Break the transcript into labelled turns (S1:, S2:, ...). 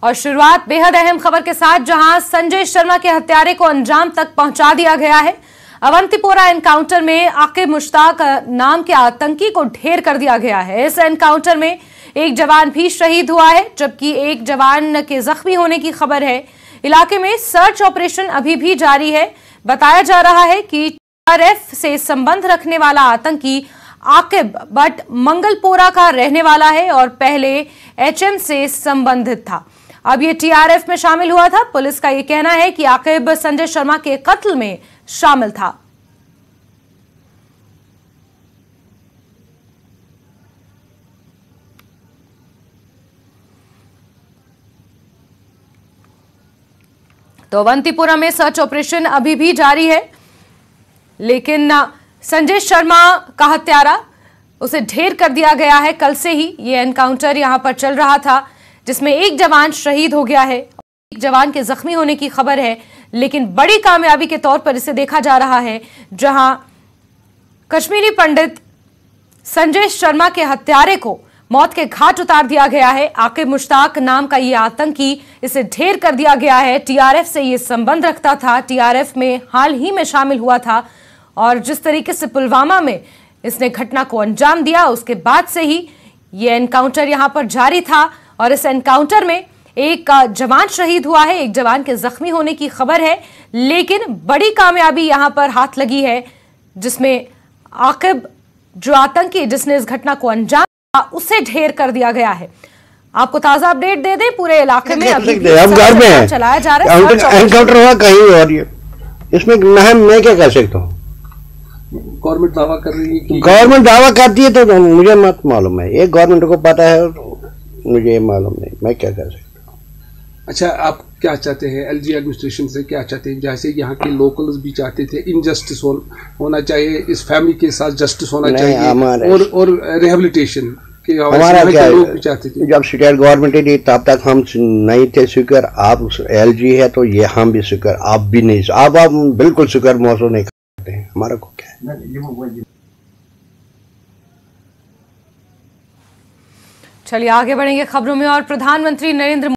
S1: और शुरुआत बेहद अहम खबर के साथ, जहां संजय शर्मा के हत्यारे को अंजाम तक पहुंचा दिया गया है। अवंतीपोरा एनकाउंटर में आकिब मुश्ताक नाम के आतंकी को ढेर कर दिया गया है। इस एनकाउंटर में एक जवान भी शहीद हुआ है, जबकि एक जवान के जख्मी होने की खबर है। इलाके में सर्च ऑपरेशन अभी भी जारी है। बताया जा रहा है कि टीआरएफ से संबंध रखने वाला आतंकी आकिब बट मंगलपोरा का रहने वाला है और पहले एचएम से संबंधित था। अब ये टीआरएफ में शामिल हुआ था। पुलिस का ये कहना है कि आकिब संजय शर्मा के कत्ल में शामिल था। तो अवंतीपुरा में सर्च ऑपरेशन अभी भी जारी है, लेकिन संजय शर्मा का हत्यारा, उसे ढेर कर दिया गया है। कल से ही ये एनकाउंटर यहां पर चल रहा था, जिसमें एक जवान शहीद हो गया है, एक जवान के जख्मी होने की खबर है। लेकिन बड़ी कामयाबी के तौर पर इसे देखा जा रहा है, जहां कश्मीरी पंडित संजय शर्मा के हत्यारे को मौत के घाट उतार दिया गया है। आकिब मुश्ताक नाम का ये आतंकी, इसे ढेर कर दिया गया है। टीआरएफ से ये संबंध रखता था, टीआरएफ में हाल ही में शामिल हुआ था और जिस तरीके से पुलवामा में इसने घटना को अंजाम दिया, उसके बाद से ही ये एनकाउंटर यहां पर जारी था। और इस एनकाउंटर में एक जवान शहीद हुआ है, एक जवान के जख्मी होने की खबर है। लेकिन बड़ी कामयाबी यहां पर हाथ लगी है, जिसमें आकिब जो आतंकी जिसने इस घटना को अंजाम दिया, उसे ढेर कर दिया गया है। आपको ताजा अपडेट दे दें, पूरे इलाके में अभी चलाया जा रहा है।
S2: एनकाउंटर हुआ कहीं और, इसमें मैं क्या कर सकता हूँ?
S3: गवर्नमेंट दावा कर रही है कि
S2: गवर्नमेंट दावा करती है तो मुझे मत मालूम है। ये गवर्नमेंट को पता है, मुझे ये मालूम नहीं, मैं क्या कर सकता हूँ।
S3: अच्छा, आप क्या चाहते हैं? एलजी एडमिनिस्ट्रेशन से क्या चाहते हैं? जैसे यहाँ के लोकल्स भी चाहते थे इनजस्टिस होना चाहिए, इस फैमिली के साथ जस्टिस होना चाहिए और रिहेबिलिटेशन के
S2: हमारा क्या
S3: लोग भी चाहते थे।
S2: जब स्टेट गवर्नमेंट थी तब तक हम नहीं थे स्वीकार। आप एलजी है तो ये हम भी स्वीकार, आप भी नहीं, आप बिल्कुल स्वीकार मौसू नहीं करते हैं। हमारा को क्या है?
S1: चलिए आगे बढ़ेंगे खबरों में। और प्रधानमंत्री नरेंद्र